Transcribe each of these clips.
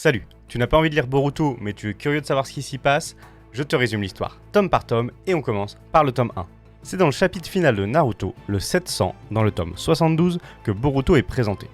Salut, tu n'as pas envie de lire Boruto, mais tu es curieux de savoir ce qui s'y passe? Je te résume l'histoire, tome par tome, et on commence par le tome 1. C'est dans le chapitre final de Naruto, le 700, dans le tome 72, que Boruto est présenté.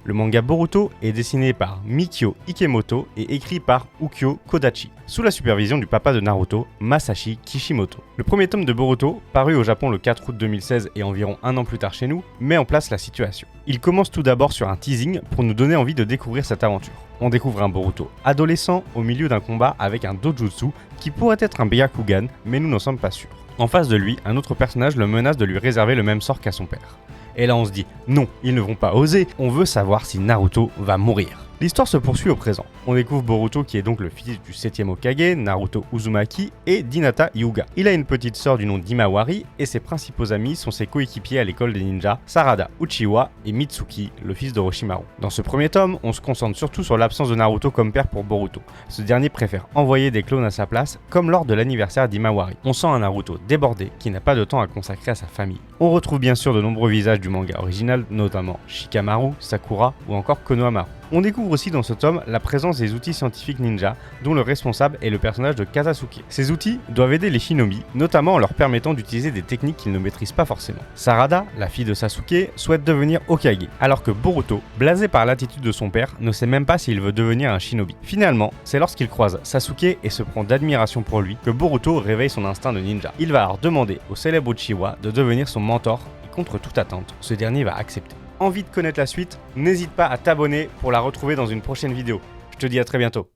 Le manga Boruto est dessiné par Mikio Ikemoto et écrit par Ukyo Kodachi, sous la supervision du papa de Naruto, Masashi Kishimoto. Le premier tome de Boruto, paru au Japon le 4 août 2016 et environ un an plus tard chez nous, met en place la situation. Il commence tout d'abord sur un teasing pour nous donner envie de découvrir cette aventure. On découvre un Boruto adolescent au milieu d'un combat avec un dojutsu qui pourrait être un Byakugan, mais nous n'en sommes pas sûrs. En face de lui, un autre personnage le menace de lui réserver le même sort qu'à son père. Et là on se dit, non, ils ne vont pas oser, on veut savoir si Naruto va mourir. L'histoire se poursuit au présent. On découvre Boruto qui est donc le fils du 7ème Hokage, Naruto Uzumaki, et d'Hinata Hyuga. Il a une petite sœur du nom d'Imawari, et ses principaux amis sont ses coéquipiers à l'école des ninjas, Sarada Uchiwa et Mitsuki, le fils d'Orochimaru. Dans ce premier tome, on se concentre surtout sur l'absence de Naruto comme père pour Boruto. Ce dernier préfère envoyer des clones à sa place, comme lors de l'anniversaire d'Imawari. On sent un Naruto débordé, qui n'a pas de temps à consacrer à sa famille. On retrouve bien sûr de nombreux visages du manga original, notamment Shikamaru, Sakura ou encore Konohamaru. On découvre aussi dans ce tome la présence des outils scientifiques ninja, dont le responsable est le personnage de Kasasuke. Ces outils doivent aider les shinobi, notamment en leur permettant d'utiliser des techniques qu'ils ne maîtrisent pas forcément. Sarada, la fille de Sasuke, souhaite devenir Hokage, alors que Boruto, blasé par l'attitude de son père, ne sait même pas s'il veut devenir un shinobi. Finalement, c'est lorsqu'il croise Sasuke et se prend d'admiration pour lui que Boruto réveille son instinct de ninja. Il va alors demander au célèbre Uchiwa de devenir son mentor, et contre toute attente, ce dernier va accepter. Envie de connaître la suite? N'hésite pas à t'abonner pour la retrouver dans une prochaine vidéo. Je te dis à très bientôt.